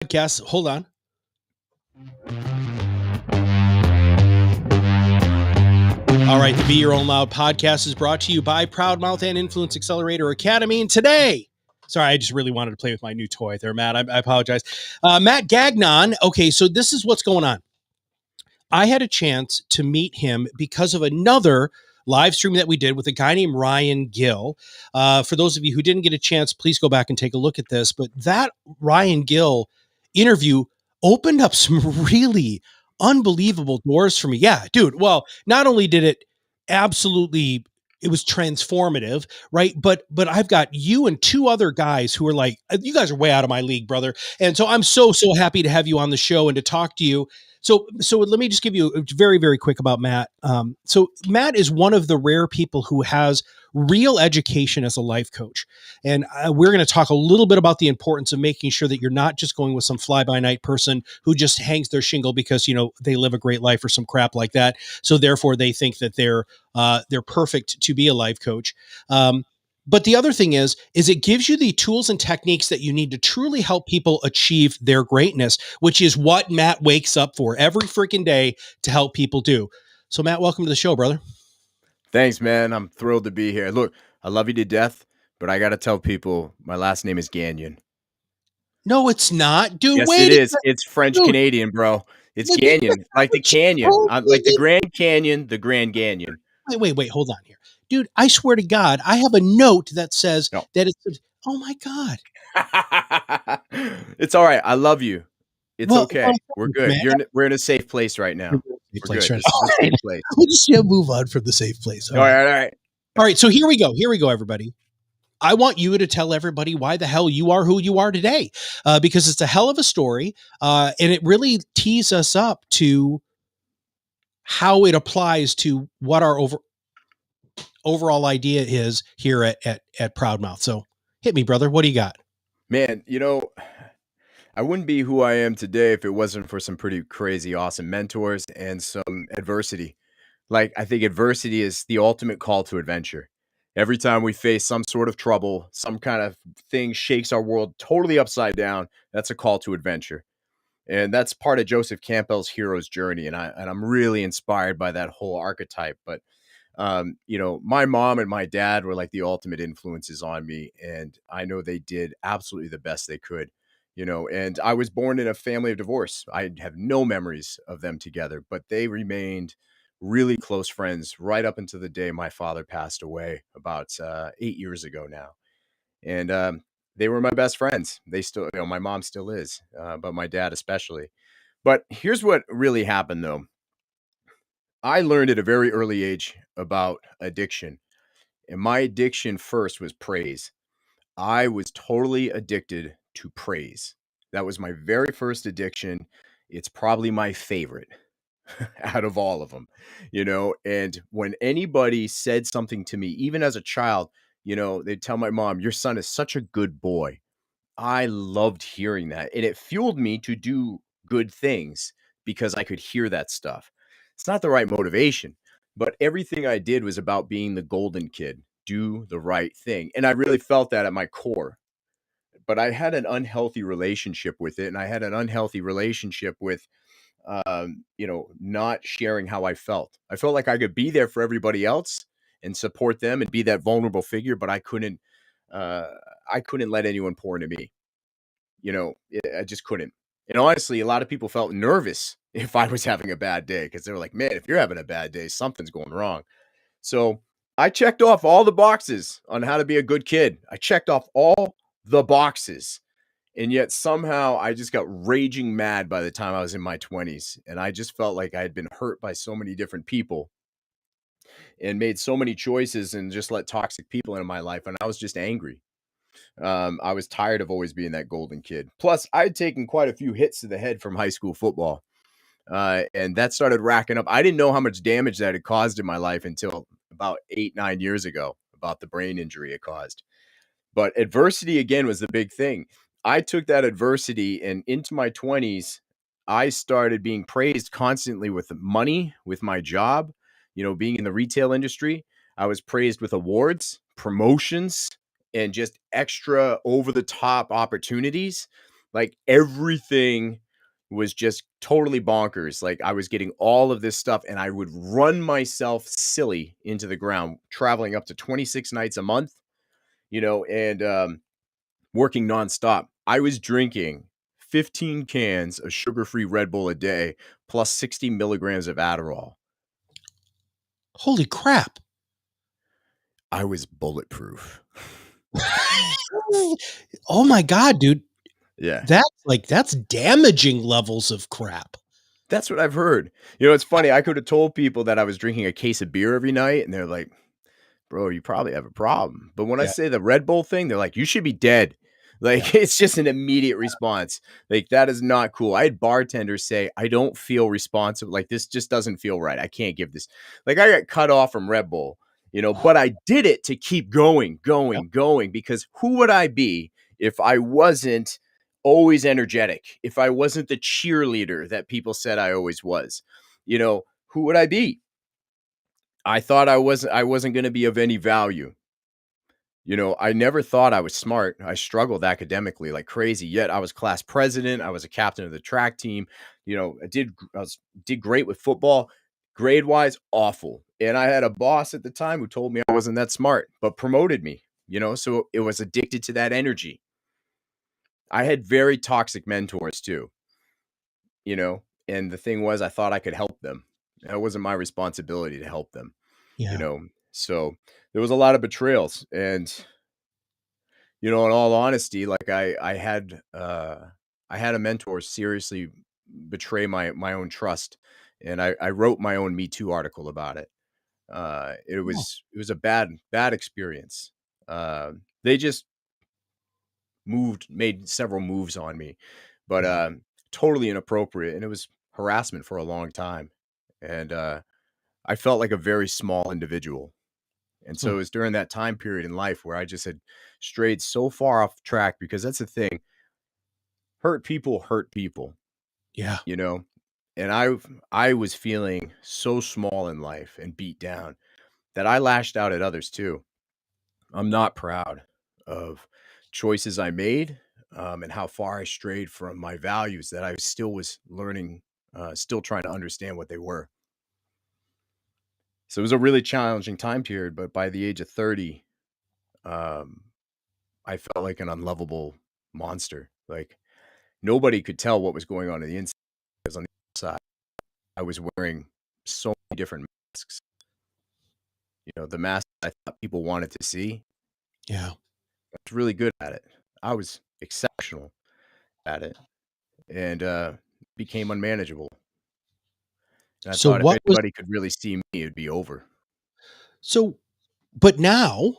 Podcast. Hold on. All right, the Be Your Own Loud podcast is brought to you by Proudmouth and Influence Accelerator Academy. And today, sorry, I just really wanted to play with my new toy there, Matt. I apologize. Matt Gagnon. Okay, so this is what's going on. I had a chance to meet him because of another live stream that we did with a guy named Ryan Gill. For those of you who didn't get a chance, please go back and take a look at this. But that Ryan Gill interview opened up some really unbelievable doors for me. Yeah, dude. Well, not only did it absolutely, it was transformative, right? But I've got you and two other guys who are like, you guys are way out of my league, brother. And so I'm so happy to have you on the show and to talk to you. So let me just give you very, very quick about Matt. So Matt is one of the rare people who has real education as a life coach. And we're going to talk a little bit about the importance of making sure that you're not just going with some fly by night person who just hangs their shingle because, you know, they live a great life or some crap like that. So therefore they think that they're perfect to be a life coach. But the other thing is it gives you the tools and techniques that you need to truly help people achieve their greatness, which is what Matt wakes up for every freaking day to help people do. So Matt, welcome to the show, brother. Thanks, man. I'm thrilled to be here. Look, I love you to death, but I got to tell people my last name is Gagnon. No, it's not, dude. Yes, Wait, it is. It's French Canadian, bro. It's Gagnon, like the canyon, like the Grand Canyon, the Grand Canyon. Wait, hold on here, dude. I swear to God, I have a note that says No. that it's. Oh my God. It's all right. I love you. It's okay. We're good. Man. We're in a safe place right now. We're good. Right. This is a safe place. We'll just move on from the safe place. All right. All right. So here we go, everybody. I want you to tell everybody why the hell you are who you are today, because it's a hell of a story, and it really tees us up to how it applies to what our overall idea is here at Proudmouth. So hit me, brother. What do you got? Man, you know, I wouldn't be who I am today if it wasn't for some pretty crazy, awesome mentors and some adversity. Like, I think adversity is the ultimate call to adventure. Every time we face some sort of trouble, some kind of thing shakes our world totally upside down, that's a call to adventure. And that's part of Joseph Campbell's hero's journey. And I'm really inspired by that whole archetype. But you know, my mom and my dad were like the ultimate influences on me. And I know they did absolutely the best they could, you know, and I was born in a family of divorce. I have no memories of them together, but they remained really close friends right up until the day my father passed away about 8 years ago now. And they were my best friends. They still, you know, my mom still is, but my dad especially. But here's what really happened though. I learned at a very early age about addiction. And my addiction first was praise. I was totally addicted to praise. That was my very first addiction. It's probably my favorite out of all of them, you know. And when anybody said something to me, even as a child, you know, they'd tell my mom, "Your son is such a good boy." I loved hearing that. And it fueled me to do good things because I could hear that stuff. It's not the right motivation, but everything I did was about being the golden kid, do the right thing. And I really felt that at my core. But I had an unhealthy relationship with it. And I had an unhealthy relationship with, you know, not sharing how I felt. I felt like I could be there for everybody else and support them and be that vulnerable figure, but uh, I couldn't let anyone pour into me. You know, I just couldn't. And honestly, a lot of people felt nervous if I was having a bad day because they were like, man, if you're having a bad day, something's going wrong. So I checked off all the boxes on how to be a good kid. I checked off all the boxes. And yet somehow I just got raging mad by the time I was in my 20s. And I just felt like I had been hurt by so many different people and made so many choices and just let toxic people into my life. And I was just angry. I was tired of always being that golden kid. Plus, I'd taken quite a few hits to the head from high school football. And that started racking up. I didn't know how much damage that had caused in my life until about 8, 9 years ago, about the brain injury it caused. But adversity, again, was the big thing. I took that adversity and into my 20s, I started being praised constantly with money, with my job, you know, being in the retail industry. I was praised with awards, promotions, and just extra over the top opportunities. Like everything was just totally bonkers. Like I was getting all of this stuff and I would run myself silly into the ground, traveling up to 26 nights a month, and working nonstop. I was drinking 15 cans of sugar-free Red Bull a day plus 60 milligrams of Adderall. Holy crap. I was bulletproof. Oh my God, dude. Yeah. That's damaging levels of crap. That's what I've heard. It's funny. I could have told people that I was drinking a case of beer every night, and they're like, bro, you probably have a problem. But when I Yeah. say the Red Bull thing, they're like, you should be dead. Like, it's just an immediate response. Like, that is not cool. I had bartenders say, I don't feel responsible. Like, this just doesn't feel right. I can't give this. Like, I got cut off from Red Bull, but I did it to keep going, Yep. going, because who would I be if I wasn't always energetic, if I wasn't the cheerleader that people said I always was? Who would I be? I thought I wasn't going to be of any value. I never thought I was smart. I struggled academically like crazy. Yet I was class president. I was a captain of the track team. Did great with football. Grade wise, awful. And I had a boss at the time who told me I wasn't that smart, but promoted me. So it was addicted to that energy. I had very toxic mentors too. And the thing was, I thought I could help them. It wasn't my responsibility to help them. Yeah. So there was a lot of betrayals. And, in all honesty, like I had a mentor seriously betray my own trust. And I wrote my own Me Too article about it. It Oh, was a bad experience. They just made several moves on me, but yeah. totally inappropriate. And it was harassment for a long time. And I felt like a very small individual. And so it Oh, was during that time period in life where I just had strayed so far off track, because that's the thing. Hurt people, yeah. you know? And I was feeling so small in life and beat down that I lashed out at others too. I'm not proud of choices I made, and how far I strayed from my values that I still was learning, still trying to understand what they were. So it was a really challenging time period, but by the age of 30, um, I felt like an unlovable monster. Like nobody could tell what was going on the inside, because on the outside, I was wearing so many different masks. The mask I thought people wanted to see, Yeah. I was really good at it. I was exceptional at it, and became unmanageable. And I So thought if what was anybody could really see me, it'd be over. so but now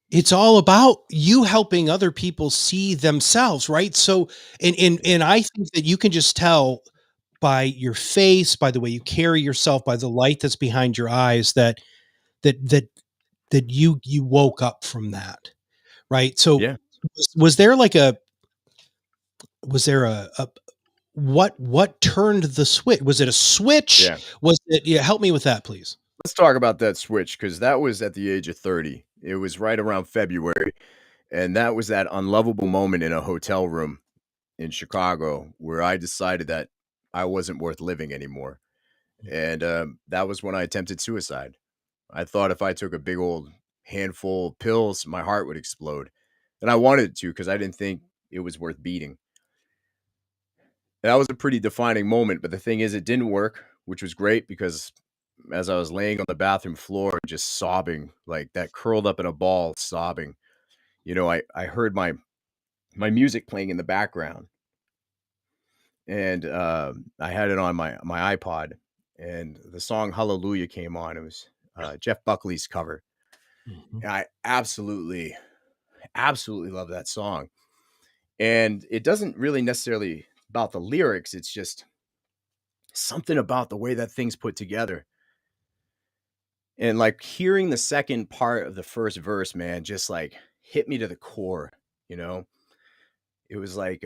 it's all about you helping other people see themselves, right? So and I think that you can just tell by your face, by the way you carry yourself, by the light that's behind your eyes that that that you woke up from that, right? So Yeah, was there like a was there a what turned the switch? Was it a switch? yeah. Was it yeah, help me with that, please. Let's talk about that switch, because that was at the age of 30. It was right around February, and that was that unlovable moment in a hotel room in Chicago where I decided that I wasn't worth living anymore. And that was when I attempted suicide. I thought if I took a big old handful of pills, my heart would explode. And I wanted to, because I didn't think it was worth beating. That was a pretty defining moment. But the thing is, it didn't work, which was great, because as I was laying on the bathroom floor, just sobbing, like that, curled up in a ball, sobbing, I heard my music playing in the background, and I had it on my iPod, and the song "Hallelujah" came on. It was Jeff Buckley's cover, Mhm. and I absolutely love that song. And it doesn't really necessarily about the lyrics; it's just something about the way that thing's put together. And like hearing the second part of the first verse, man, just like hit me to the core. You know, it was like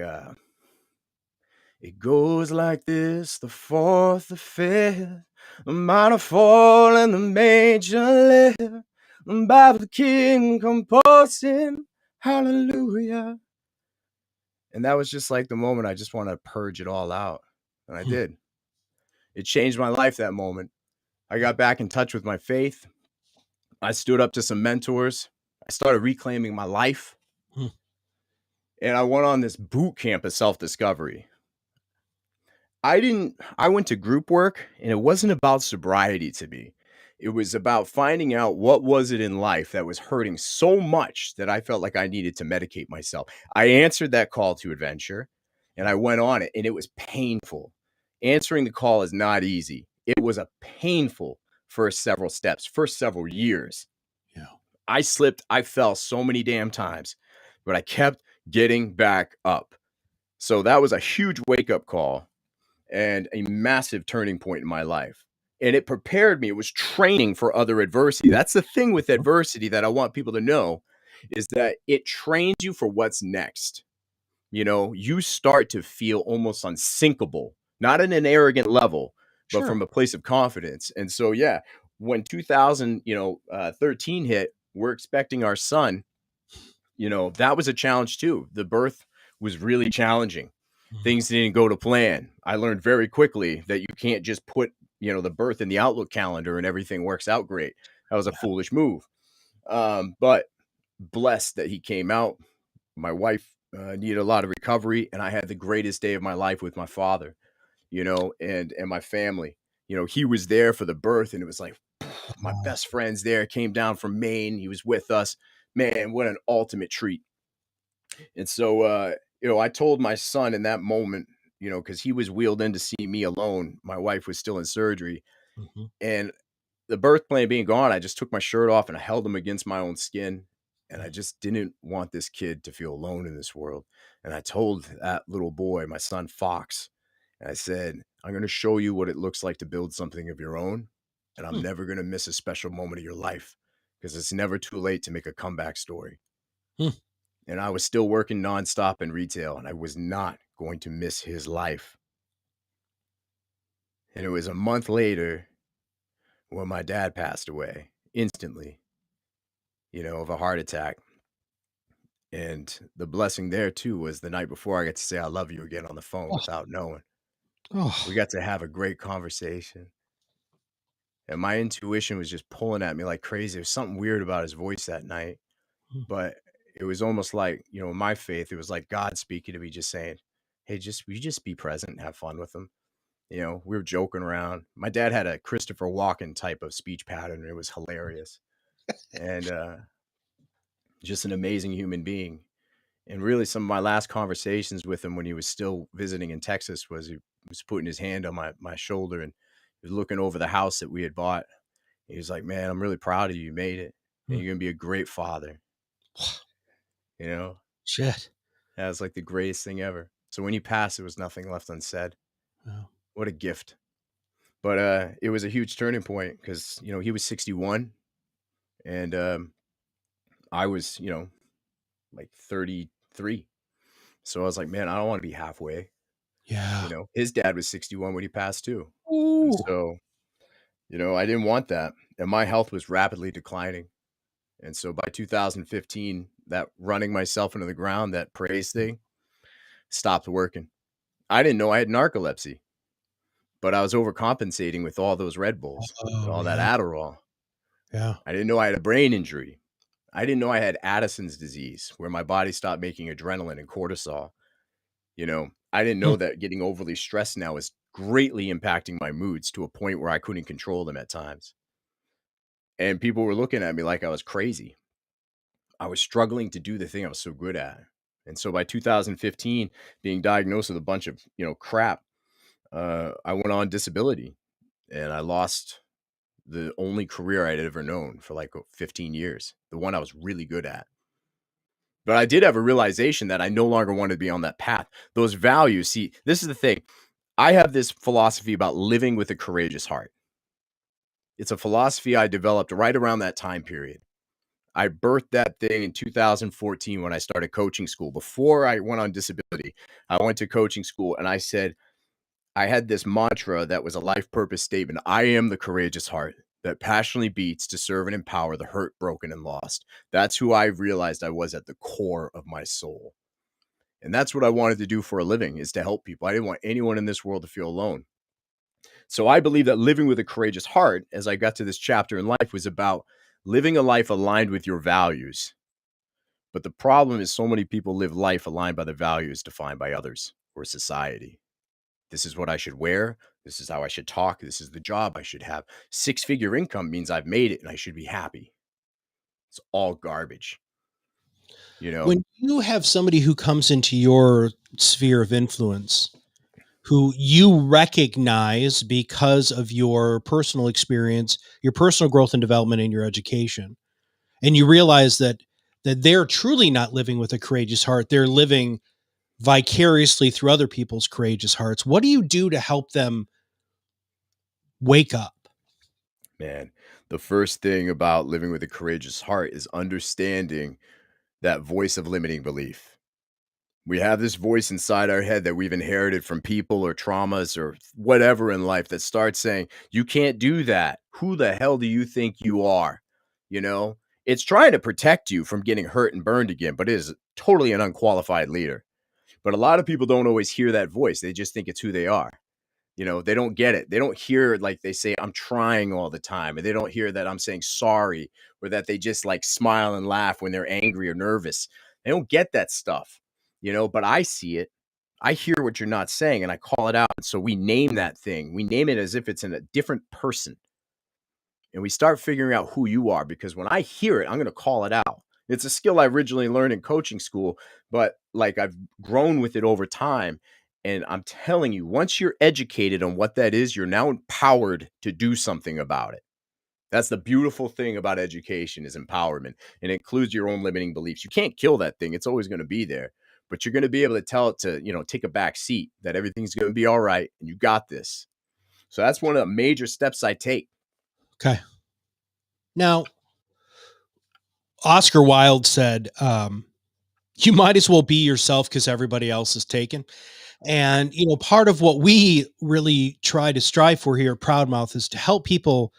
it goes like this: the fourth, the fifth, the minor fall and the major lift. By the king composing, hallelujah. And that was just like the moment I just want to purge it all out. And I Hmm. did. It changed my life that moment. I got back in touch with my faith. I stood up to some mentors. I started reclaiming my life. Hmm. And I went on this boot camp of self-discovery. I went to group work, and it wasn't about sobriety to me. It was about finding out what was it in life that was hurting so much that I felt like I needed to medicate myself. I answered that call to adventure, and I went on it, and it was painful. Answering the call is not easy. It was a painful first several steps, first several years. Yeah. I slipped, I fell so many damn times, but I kept getting back up. So that was a huge wake-up call and a massive turning point in my life. And it prepared me. It was training for other adversity. That's the thing with adversity that I want people to know is that it trains you for what's next. You know, you start to feel almost unsinkable, not in an arrogant level, but Sure. from a place of confidence. And so, yeah, when 2013 hit, we're expecting our son. That was a challenge too. The birth was really challenging. Mhm. Things didn't go to plan. I learned very quickly that you can't just put, the birth in the Outlook calendar and everything works out great. That was a Yeah. foolish move. But blessed that he came out. My wife needed a lot of recovery, and I had the greatest day of my life with my father, and my family. He was there for the birth, and it was like my Oh, best friends there came down from Maine. He was with us. Man, what an ultimate treat. And so, I told my son in that moment, because he was wheeled in to see me alone. My wife was still in surgery. mhm. And the birth plan being gone, I just took my shirt off and I held him against my own skin. And I Mm. just didn't want this kid to feel alone in this world. And I told that little boy, my son Fox, and I said, I'm going to show you what it looks like to build something of your own. And I'm Hmm. never going to miss a special moment of your life because it's never too late to make a comeback story. Hmm. And I was still working nonstop in retail, and I was not going to miss his life. And it was a month later when my dad passed away instantly, of a heart attack. And the blessing there too was the night before I got to say I love you again on the phone Oh, without knowing. We oh. got to have a great conversation. And my intuition was just pulling at me like crazy. There was something weird about his voice that night, Hmm. but it was almost like, my faith, it was like God speaking to me, just saying, hey, will you just be present and have fun with him? We were joking around. My dad had a Christopher Walken type of speech pattern. It was hilarious. And just an amazing human being. And really, some of my last conversations with him when he was still visiting in Texas was he was putting his hand on my shoulder and he was looking over the house that we had bought. He was like, man, I'm really proud of you. You made it. And Hmm. you're going to be a great father. You know, Shit. that was like the greatest thing ever. So when he passed, there was nothing left unsaid. Oh. What a gift. But it was a huge turning point because, he was 61 and I was, like 33. So I was like, man, I don't want to be halfway. Yeah. His dad was 61 when he passed too. And Ooh. so, I didn't want that. And my health was rapidly declining. And so by 2015, that running myself into the ground, that praise thing stopped working. I didn't know I had narcolepsy, but I was overcompensating with all those Red Bulls and Oh, all that yeah. Adderall. Yeah. I didn't know I had a brain injury. I didn't know I had Addison's disease, where my body stopped making adrenaline and cortisol. I didn't Hmm. know that getting overly stressed now is greatly impacting my moods to a point where I couldn't control them at times. And people were looking at me like I was crazy. I was struggling to do the thing I was so good at. And so by 2015, being diagnosed with a bunch of, crap, I went on disability and I lost the only career I'd ever known for like 15 years, the one I was really good at. But I did have a realization that I no longer wanted to be on that path. Those values, see, this is the thing. I have this philosophy about living with a courageous heart. It's a philosophy I developed right around that time period. I birthed that thing in 2014 when I started coaching school. Before I went on disability, I went to coaching school and I said, I had this mantra that was a life purpose statement. I am the courageous heart that passionately beats to serve and empower the hurt, broken, and lost. That's who I realized I was at the core of my soul. And that's what I wanted to do for a living, is to help people. I didn't want anyone in this world to feel alone. So I believe that living with a courageous heart, as I got to this chapter in life, was about living a life aligned with your values. But the problem is so many people live life aligned by the values defined by others or society. This is what I should wear. This is how I should talk. This is the job I should have. 6-figure income means I've made it and I should be happy. It's all garbage. You know, When you have somebody who comes into your sphere of influence, who you recognize because of your personal experience, your personal growth and development in your education, and you realize that they're truly not living with a courageous heart, they're living vicariously through other people's courageous hearts. What do you do to help them wake up? man, the first thing about living with a courageous heart is understanding that voice of limiting belief. We have this voice inside our head that we've inherited from people or traumas or whatever in life that starts saying, you can't do that. Who the hell do you think you are? You know, it's trying to protect you from getting hurt and burned again, but it is totally an unqualified leader. But a lot of people don't always hear that voice. They just think it's who they are. You know, they don't get it. They don't hear, like, they say, I'm trying all the time. And they don't hear that I'm saying sorry, or that they just like smile and laugh when they're angry or nervous. They don't get that stuff, but I see it. I hear what you're not saying and I call it out. And so we name that thing. We name it as if it's in a different person. And we start figuring out who you are, because when I hear it, I'm going to call it out. It's a skill I originally learned in coaching school, but like I've grown with it over time. And I'm telling you, once you're educated on what that is, you're now empowered to do something about it. That's the beautiful thing about education, is empowerment, and it includes your own limiting beliefs. You can't kill that thing. It's always going to be there, but you're going to be able to tell it to, take a back seat, that everything's going to be all right. And you got this. So that's one of the major steps I take. Okay. Now, Oscar Wilde said, you might as well be yourself because everybody else is taken. And, part of what we really try to strive for here at Proudmouth is to help people,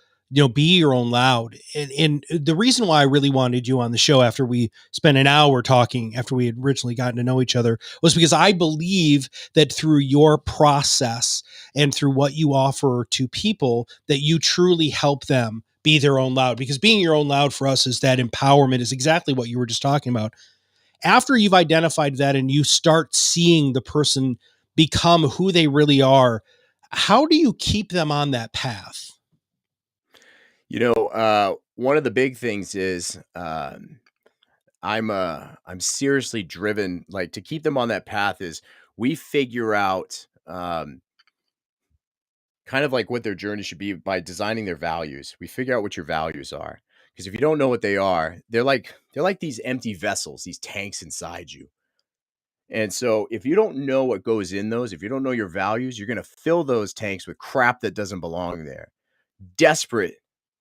be your own loud. And the reason why I really wanted you on the show after we spent an hour talking, after we had originally gotten to know each other, was because I believe that through your process and through what you offer to people, that you truly help them be their own loud. Because being your own loud for us is that empowerment, is exactly what you were just talking about. After you've identified that and you start seeing the person become who they really are, how do you keep them on that path? One of the big things is I'm seriously driven, like, to keep them on that path, is we figure out kind of like what their journey should be by designing their values. We figure out what your values are, because if you don't know what they are, they're like these empty vessels, these tanks inside you. And so if you don't know what goes in those, if you don't know your values, you're going to fill those tanks with crap that doesn't belong there. Desperate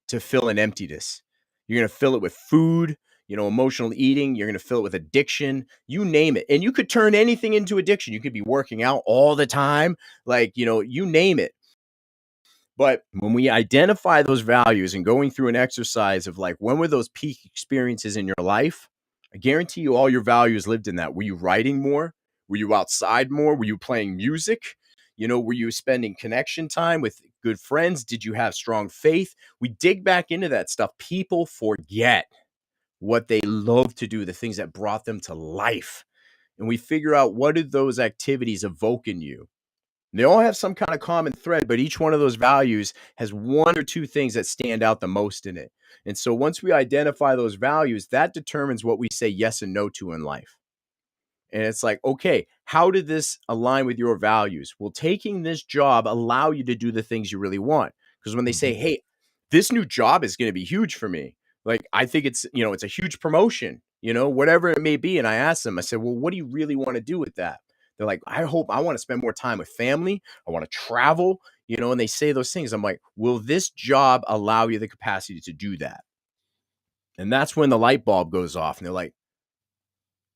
to fill an emptiness. You're going to fill it with food, emotional eating. You're going to fill it with addiction, you name it. And you could turn anything into addiction. You could be working out all the time, like, you name it. But when we identify those values and going through an exercise of, like, when were those peak experiences in your life? I guarantee you all your values lived in that. Were you writing more? Were you outside more? Were you playing music? Were you spending connection time with good friends? Did you have strong faith? We dig back into that stuff. People forget what they love to do, the things that brought them to life. And we figure out, what did those activities evoke in you? They all have some kind of common thread, but each one of those values has one or two things that stand out the most in it. And so once we identify those values, that determines what we say yes and no to in life. And it's like, okay, how did this align with your values? Will taking this job allow you to do the things you really want? Because when they say, hey, this new job is going to be huge for me, like, I think it's a huge promotion, whatever it may be. And I asked them, I said, well, what do you really want to do with that? They're like, I want to spend more time with family. I want to travel, and they say those things. I'm like, will this job allow you the capacity to do that? And that's when the light bulb goes off. And they're like,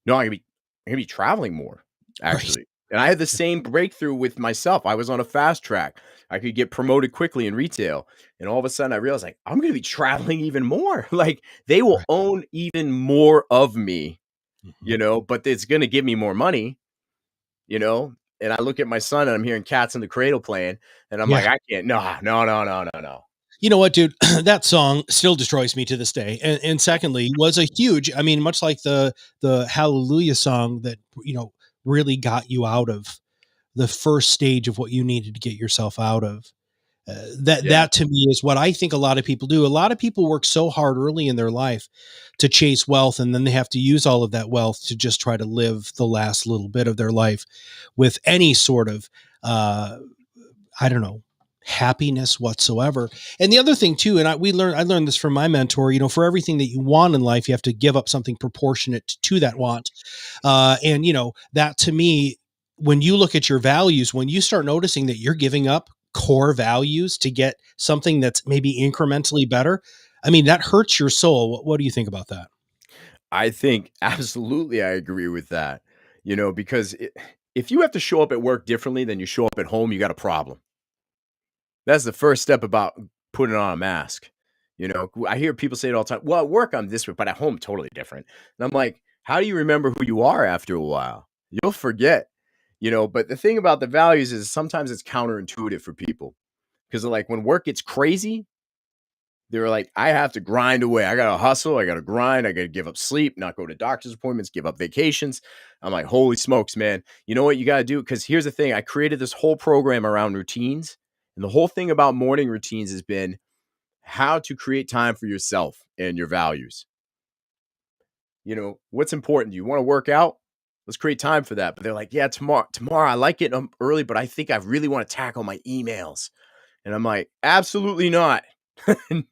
no, I'm going to be traveling more, actually. Right. And I had the same breakthrough with myself. I was on a fast track. I could get promoted quickly in retail. And all of a sudden I realized, like, I'm going to be traveling even more. Like, they will own even more of me, but it's going to give me more money. you know? And I look at my son and I'm hearing Cats in the Cradle playing, and I'm like, Yeah. I can't. No, no, no, no, no, no. You know what, dude? That song still destroys me to this day. And secondly, was a huge, I mean, much like the Hallelujah song that, really got you out of the first stage of what you needed to get yourself out of. That Yeah. that to me is what I think a lot of people do. A lot of people work so hard early in their life to chase wealth, and then they have to use all of that wealth to just try to live the last little bit of their life with any sort of uh, I don't know, happiness whatsoever. And the other thing too, and I learned this from my mentor, for everything that you want in life, you have to give up something proportionate to that want. And that to me, when you look at your values, when you start noticing that you're giving up core values to get something that's maybe incrementally better, I mean, that hurts your soul. What do you think about that? I think absolutely I agree with that. Because if you have to show up at work differently than you show up at home, you got a problem. That's the first step about putting on a mask. I hear people say it all the time. Well, at work I'm this way, but at home totally different. And I'm like, how do you remember who you are after a while? You'll forget. But the thing about the values is sometimes it's counterintuitive for people because like when work gets crazy, they're like, I have to grind away. I got to hustle. I got to grind. I got to give up sleep, not go to doctor's appointments, give up vacations. I'm like, holy smokes, man. You know what you got to do? Because here's the thing, I created this whole program around routines. And the whole thing about morning routines has been how to create time for yourself and your values. What's important? Do you want to work out? Let's create time for that. But they're like, yeah, tomorrow I like getting up early, but I think I really want to tackle my emails. And I'm like, absolutely not.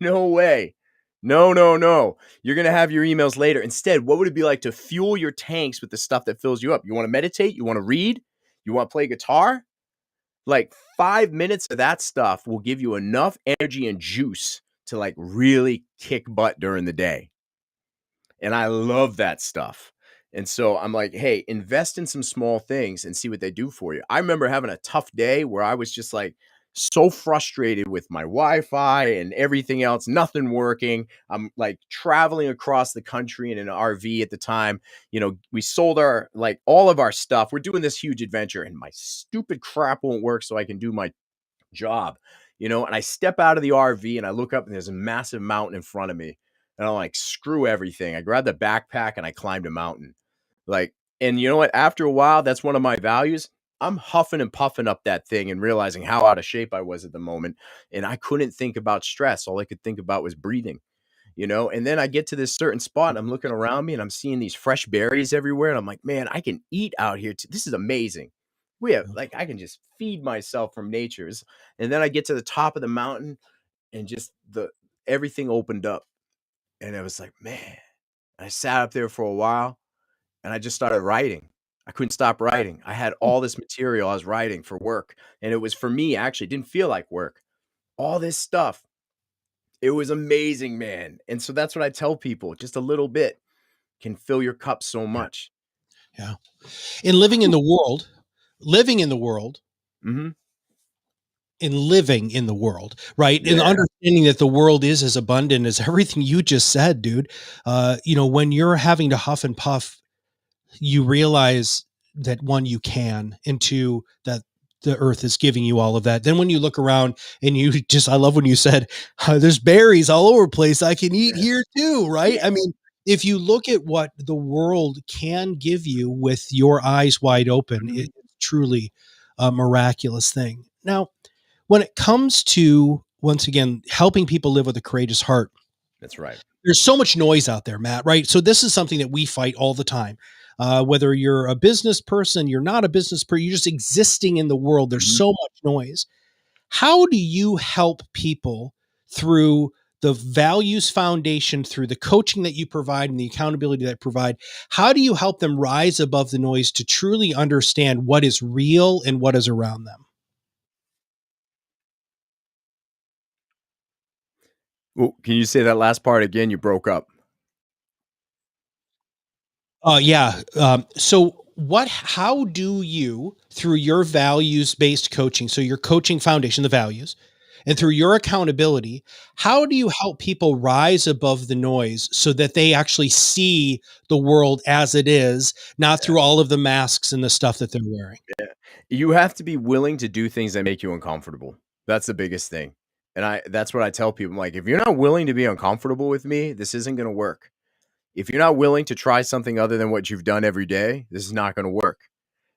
No way. No, no, no. You're going to have your emails later. Instead, what would it be like to fuel your tanks with the stuff that fills you up? You want to meditate? You want to read? You want to play guitar? Like 5 minutes of that stuff will give you enough energy and juice to like really kick butt during the day. And I love that stuff. And so I'm like, hey, invest in some small things and see what they do for you. I remember having a tough day where I was just like so frustrated with my Wi-Fi and everything else, nothing working. I'm like traveling across the country in an RV at the time. We sold our like all of our stuff. We're doing this huge adventure and my stupid crap won't work so I can do my job, and I step out of the RV and I look up and there's a massive mountain in front of me. And I'm like, screw everything. I grabbed the backpack and I climbed a mountain. Like, and you know what? After a while, that's one of my values. I'm huffing and puffing up that thing and realizing how out of shape I was at the moment. And I couldn't think about stress. All I could think about was breathing, and then I get to this certain spot and I'm looking around me and I'm seeing these fresh berries everywhere. And I'm like, man, I can eat out here too. This is amazing. We have like, I can just feed myself from nature's. And then I get to the top of the mountain and just everything opened up. And I was like, man, I sat up there for a while and I just started writing. I couldn't stop writing. I had all this material I was writing for work. And it was for me, actually, it didn't feel like work. All this stuff. It was amazing, man. And so that's what I tell people. Just a little bit can fill your cup so Yeah. much. Yeah. In living in the world, Mhm. in living in the world, right? In Yeah. understanding that the world is as abundant as everything you just said, dude. When you're having to huff and puff, you realize that one, you can, and two, that the earth is giving you all of that. Then when you look around and I love when you said, there's berries all over the place. I can eat Yeah. here too, right? Yeah. I mean, if you look at what the world can give you with your eyes wide open, Mhm. it's truly a miraculous thing. Now, when it comes to, once again, helping people live with a courageous heart, That's right. there's so much noise out there, Matt, right? So this is something that we fight all the time. Whether you're a business person, you're not a business person, you're just existing in the world, there's Mhm. so much noise. How do you help people through the values foundation, through the coaching that you provide and the accountability that you provide? How do you help them rise above the noise to truly understand what is real and what is around them? Well, can you say that last part again? You broke up. Yeah. How do you, through your values based coaching, so your coaching foundation, the values, and through your accountability, how do you help people rise above the noise so that they actually see the world as it is, not Yeah. through all of the masks and the stuff that they're wearing? Yeah. You have to be willing to do things that make you uncomfortable. That's the biggest thing. And that's what I tell people. I'm like, if you're not willing to be uncomfortable with me, this isn't going to work. If you're not willing to try something other than what you've done every day, this is not going to work,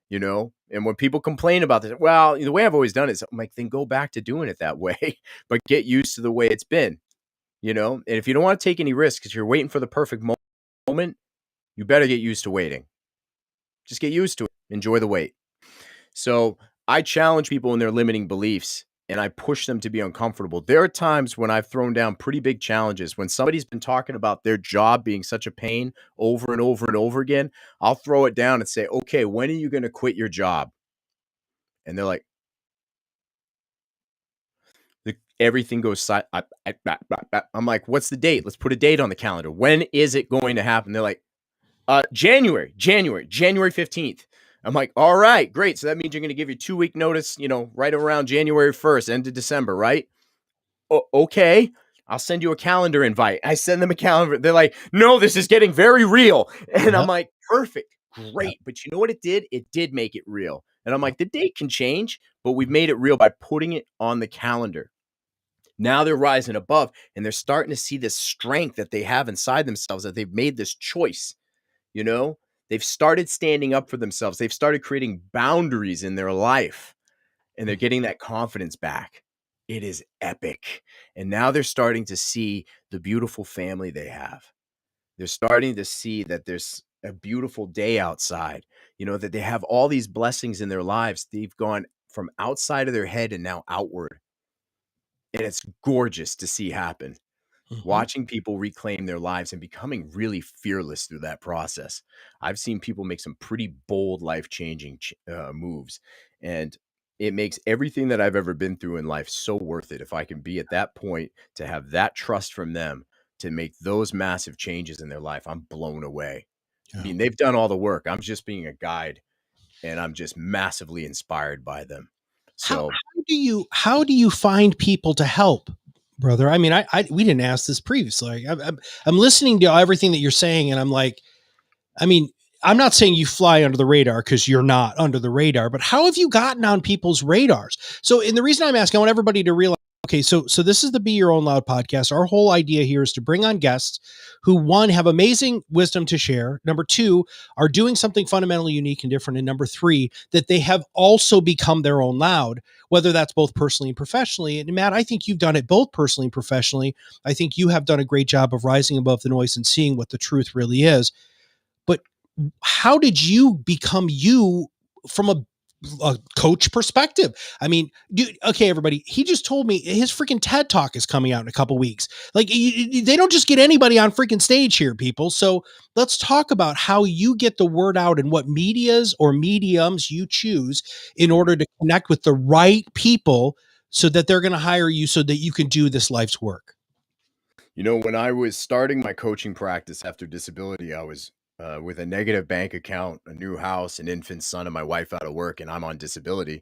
you know? And when people complain about this, well, the way I've always done it is I'm like, then go back to doing it that way, but get used to the way it's been, you know? And if you don't want to take any risks because you're waiting for the perfect moment, you better get used to waiting. Just get used to it. Enjoy the wait. So I challenge people in their limiting beliefs and I push them to be uncomfortable. There are times when I've thrown down pretty big challenges. When somebody's been talking about their job being such a pain over and over and over again, I'll throw it down and say, okay, when are you going to quit your job? And they're like, everything goes silent. I'm like, what's the date? Let's put a date on the calendar. When is it going to happen? They're like, January 15th. I'm like, all right, great. So that means you're going to give your 2-week notice, right around January 1st, end of December, right? Okay. I'll send you a calendar invite. I send them a calendar. They're like, no, this is getting very real. And I'm Yep. like, perfect, Yep. great. But you know what it did? It did make it real. And I'm like, the date can change, but we've made it real by putting it on the calendar. Now they're rising above and they're starting to see this strength that they have inside themselves, that they've made this choice. They've started standing up for themselves. They've started creating boundaries in their life and they're getting that confidence back. It is epic. And now they're starting to see the beautiful family they have. They're starting to see that there's a beautiful day outside, that they have all these blessings in their lives. They've gone from outside of their head and now outward. And it's gorgeous to see happen. Mhm. Watching people reclaim their lives and becoming really fearless through that process. I've seen people make some pretty bold, life-changing moves, and it makes everything that I've ever been through in life so worth it. If I can be at that point to have that trust from them to make those massive changes in their life, I'm blown away. I Yeah. mean, they've done all the work. I'm just being a guide, and I'm just massively inspired by them. So How do you find people to help, brother? I mean, we didn't ask this previously. I'm listening to everything that you're saying, and I'm like, I mean, I'm not saying you fly under the radar because you're not under the radar, but how have you gotten on people's radars? So, and the reason I'm asking, I want everybody to realize, okay, so this is the Be Your Own Loud podcast. Our whole idea here is to bring on guests who, one, have amazing wisdom to share. Number two, are doing something fundamentally unique and different. And number three, that they have also become their own loud, whether that's both personally and professionally. And Matt, I think you've done it both personally and professionally. I think you have done a great job of rising above the noise and seeing what the truth really is. But how did you become you from a coach perspective? I mean, dude, okay, everybody, he just told me his freaking TED talk is coming out in a couple weeks. Like, they don't just get anybody on freaking stage here, people. So let's talk about how you get the word out and what medias or mediums you choose in order to connect with the right people so that they're going to hire you so that you can do this life's work. When I was starting my coaching practice after disability, I was with a negative bank account, a new house, an infant son, and my wife out of work, and I'm on disability.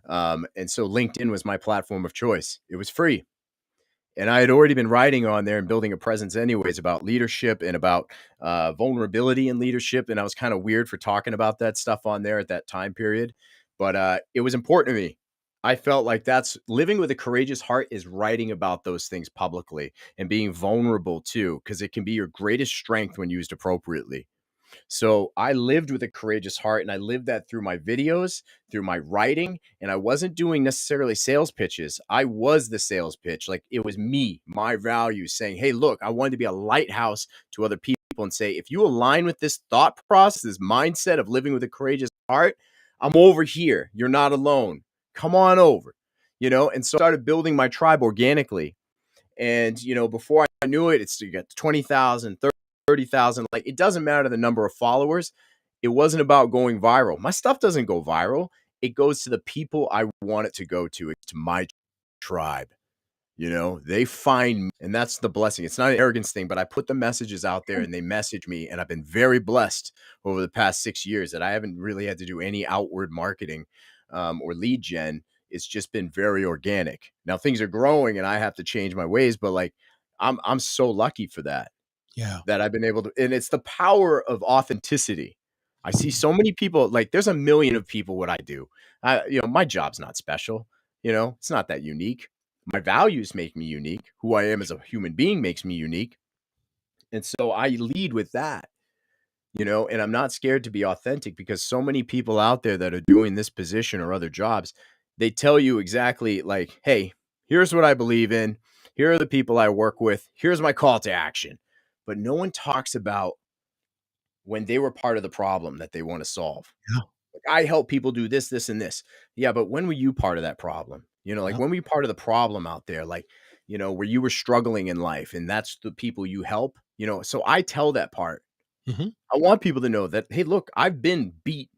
And so LinkedIn was my platform of choice. It was free. And I had already been writing on there and building a presence, anyways, about leadership and about vulnerability in leadership. And I was kind of weird for talking about that stuff on there at that time period. But it was important to me. I felt like that's living with a courageous heart is writing about those things publicly and being vulnerable too, because it can be your greatest strength when used appropriately. So I lived with a courageous heart and I lived that through my videos, through my writing, and I wasn't doing necessarily sales pitches. I was the sales pitch. Like it was me, my values saying, hey, look, I wanted to be a lighthouse to other people and say, if you align with this thought process, this mindset of living with a courageous heart, I'm over here. You're not alone. Come on over, and so I started building my tribe organically. And, before I knew it, you got 20,000, 30,000. Like, it doesn't matter the number of followers. It wasn't about going viral. My stuff doesn't go viral. It goes to the people I want it to go to. It's to my tribe. They find me, and that's the blessing. It's not an arrogance thing, but I put the messages out there and they message me. And I've been very blessed over the past 6 years that I haven't really had to do any outward marketing or lead gen. it's just been very organic. Now things are growing and I have to change my ways, but like I'm so lucky for that, Yeah. that I've been able to, and it's the power of authenticity. I see so many people, like there's a million of people what I do. My job's not special, it's not that unique. My values make me unique. Who I am as a human being makes me unique. And so I lead with that, and I'm not scared to be authentic because so many people out there that are doing this position or other jobs, they tell you exactly like, hey, here's what I believe in. Here are the people I work with. Here's my call to action. But no one talks about when they were part of the problem that they want to solve. Yeah. Like, I help people do this, this, and this. Yeah, but when were you part of that problem? Like Yeah. when were you part of the problem out there? Like, where you were struggling in life and that's the people you help, So I tell that part. Hmm. I want people to know that, hey, look, I've been beat.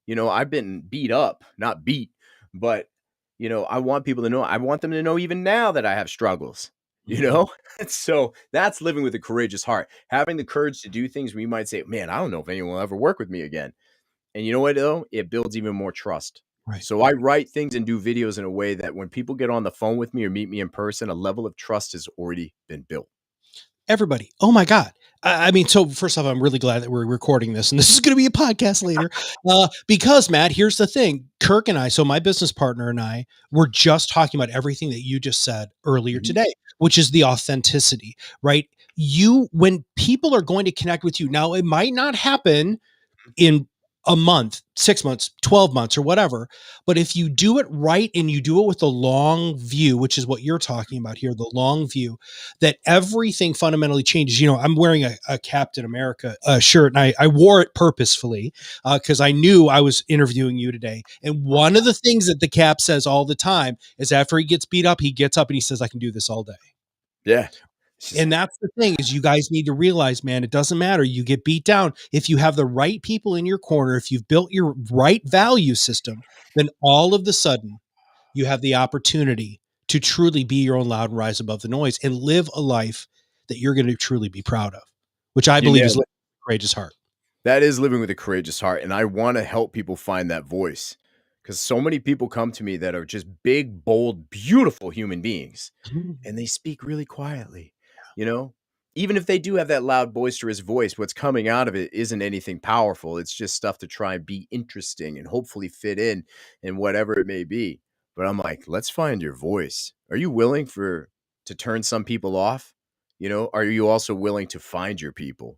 I've been beat up, not beat, but I want people to know, I want them to know even now that I have struggles, you Hmm. know? And so that's living with a courageous heart, having the courage to do things where you might say, man, I don't know if anyone will ever work with me again. And you know what, though? It builds even more trust. Right. So I write things and do videos in a way that when people get on the phone with me or meet me in person, a level of trust has already been built. Everybody. Oh my God. I mean, so first off, I'm really glad that we're recording this and this is going to be a podcast later. Because Matt, here's the thing, Kirk and I, so my business partner and I were just talking about everything that you just said earlier Mhm. today, which is the authenticity, right? When people are going to connect with you now, it might not happen in a month, 6 months, 12 months, or whatever. But if you do it right and you do it with the long view, which is what you're talking about here, the long view, that everything fundamentally changes. I'm wearing a Captain America shirt, and I wore it purposefully because I knew I was interviewing you today. And one of the things that the Cap says all the time is after he gets beat up, he gets up and he says, I can do this all day. Yeah. It's just And that's the thing is you guys need to realize, man, it doesn't matter. You get beat down. If you have the right people in your corner, if you've built your right value system, then all of the sudden you have the opportunity to truly be your own loud and rise above the noise and live a life that you're going to truly be proud of, which I you believe is nailed living it. a courageous heart. That is living with a courageous heart, and I wanna help people find that voice, because so many people come to me that are just big, bold, beautiful human beings, and they speak really quietly, you know? Even if they do have that loud, boisterous voice, what's coming out of it isn't anything powerful, it's just stuff to try and be interesting and hopefully fit in whatever it may be. But I'm like, "Let's find your voice." Are you willing to turn some people off? Are you also willing to find your people?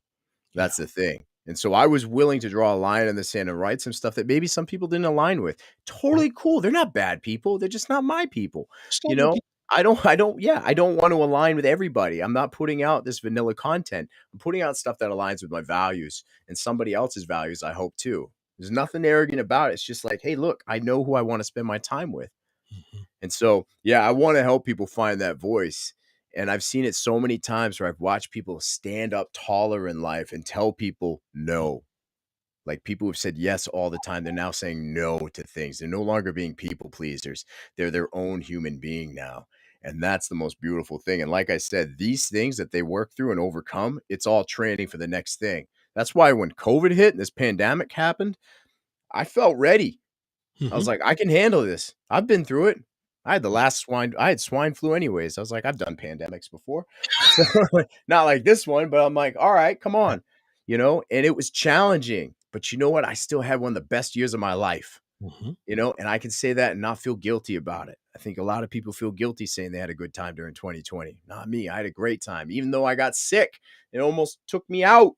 Yeah. That's the thing. And so I was willing to draw a line in the sand and write some stuff that maybe some people didn't align with. Right. Totally cool. They're not bad people. They're just not my people. Just You other know, people. I don't want to align with everybody. I'm not putting out this vanilla content. I'm putting out stuff that aligns with my values and somebody else's values, I hope too. There's nothing arrogant about it. It's just like, hey, look, I know who I want to spend my time with. Mhm. And so, yeah, I want to help people find that voice. And I've seen it so many times where I've watched people stand up taller in life and tell people no. Like people who've said yes all the time, they're now saying no to things. They're no longer being people pleasers. They're their own human being now. And that's the most beautiful thing. And like I said, these things that they work through and overcome, it's all training for the next thing. That's why when COVID hit and this pandemic happened, I felt ready. I was Mhm. like, "I can handle this. I've been through it. I had swine flu anyways." I was like, "I've done pandemics before." So, not like this one, but I'm like, "All right, come Right. on." And it was challenging, but you know what? I still had one of the best years of my life, Mhm. and I can say that and not feel guilty about it. I think a lot of people feel guilty saying they had a good time during 2020. Not me. I had a great time. Even though I got sick, it almost took me out,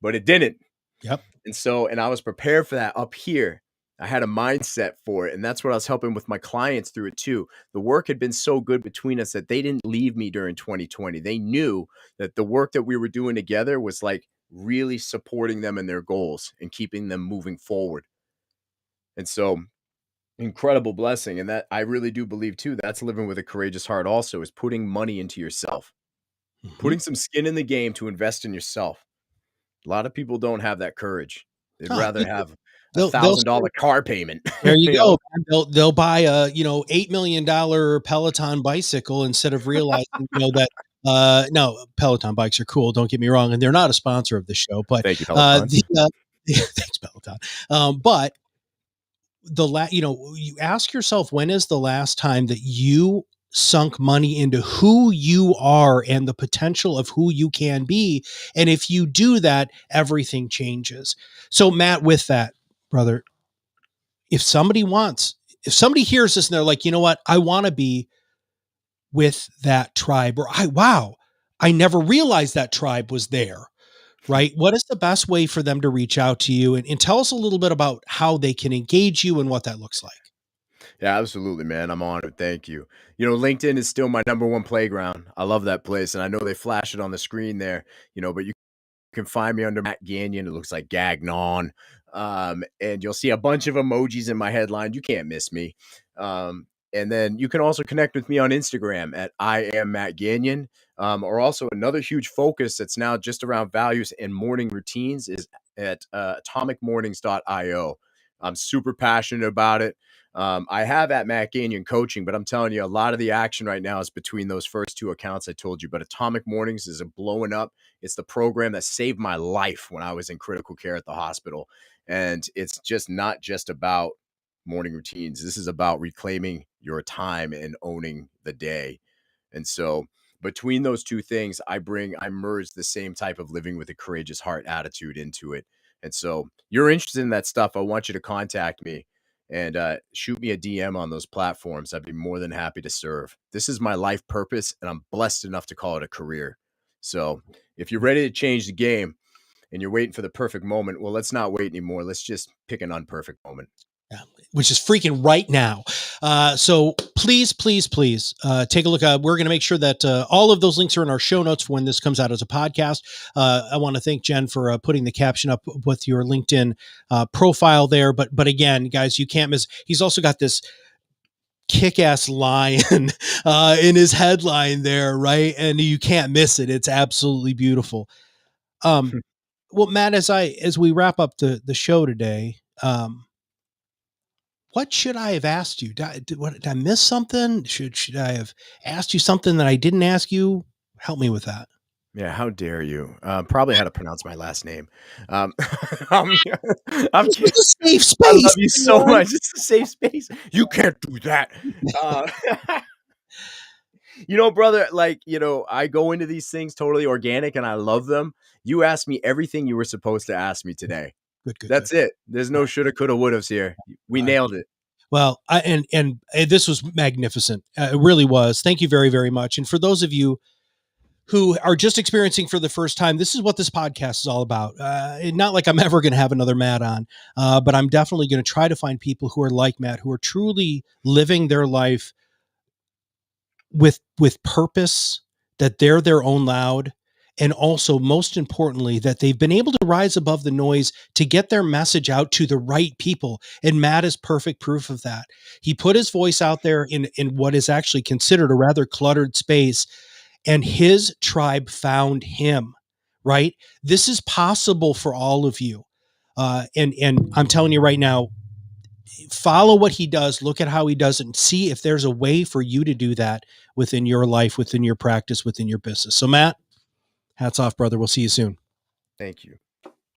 but it didn't. Yep. And I was prepared for that up here. I had a mindset for it. And that's what I was helping with my clients through it too. The work had been so good between us that they didn't leave me during 2020. They knew that the work that we were doing together was like really supporting them in their goals and keeping them moving forward. And so, incredible blessing. And that I really do believe too, that's living with a courageous heart also, is putting money into yourself, Mhm. putting some skin in the game to invest in yourself. A lot of people don't have that courage. They'd Ah, rather have a they'll say, $1,000 car payment, there you you know? go, man. They'll buy a, $8 million Peloton bicycle instead of realizing, that no, Peloton bikes are cool, don't get me wrong, and they're not a sponsor of the show, but Thank you, Peloton. the thanks, Peloton. But you ask yourself, when is the last time that you sunk money into who you are and the potential of who you can be? And if you do that, everything changes. So Matt, with that, brother, if somebody hears this and they're like, you know what, I want to be with that tribe, or I never realized that tribe was there. Right. What is the best way for them to reach out to you, and tell us a little bit about how they can engage you and what that looks like? Yeah, absolutely, man. I'm honored. Thank you. LinkedIn is still my number one playground. I love that place. And I know they flash it on the screen there, but you can find me under Matt Gagnon. It looks like Gagnon. And you'll see a bunch of emojis in my headline. You can't miss me. And then you can also connect with me on Instagram at I am Matt Gagnon. Or also another huge focus that's now just around values and morning routines is at atomicmornings.io. I'm super passionate about it. I have at Matt Gagnon coaching, but I'm telling you, a lot of the action right now is between those first two accounts I told you. But Atomic Mornings is blowing up. It's the program that saved my life when I was in critical care at the hospital. And it's just not just about morning routines. This is about reclaiming your time and owning the day. And so between those two things, I merge the same type of living with a courageous heart attitude into it. And so you're interested in that stuff, I want you to contact me and shoot me a DM on those platforms. I'd be more than happy to serve. This is my life purpose, and I'm blessed enough to call it a career. So if you're ready to change the game and you're waiting for the perfect moment, well, let's not wait anymore. Let's just pick an unperfect moment. Yeah, which is freaking right now. So please, please, please take a look. We're going to make sure that all of those links are in our show notes for when this comes out as a podcast. I want to thank Jen for putting the caption up with your LinkedIn profile there. But again, guys, you can't miss. He's also got this kick-ass lion in his headline there, right? And you can't miss it. It's absolutely beautiful. Well, Matt, as we wrap up the show today, what should I have asked you? Did I miss something? Should I have asked you something that I didn't ask you? Help me with that. Yeah, how dare you? Probably how to pronounce my last name. I'm, I'm This kidding. was a safe I space. love you so much. It's a safe space. You can't do that. Uh, brother, I go into these things totally organic and I love them. You asked me everything you were supposed to ask me today. Good. That's it. There's no shoulda, coulda, wouldas here. We nailed it. Well, and this was magnificent. It really was. Thank you very, very much. And for those of you who are just experiencing for the first time, this is what this podcast is all about. Not like I'm ever going to have another Matt on, but I'm definitely going to try to find people who are like Matt, who are truly living their life with purpose, that they're their own loud, and also most importantly that they've been able to rise above the noise to get their message out to the right people. And Matt is perfect proof of that. He put his voice out there in what is actually considered a rather cluttered space, and his tribe found him. Right? This is possible for all of you. And I'm telling you right now, follow what he does, look at how he does it, and see if there's a way for you to do that within your life, within your practice, within your business. So Matt, hats off, brother. We'll see you soon. Thank you.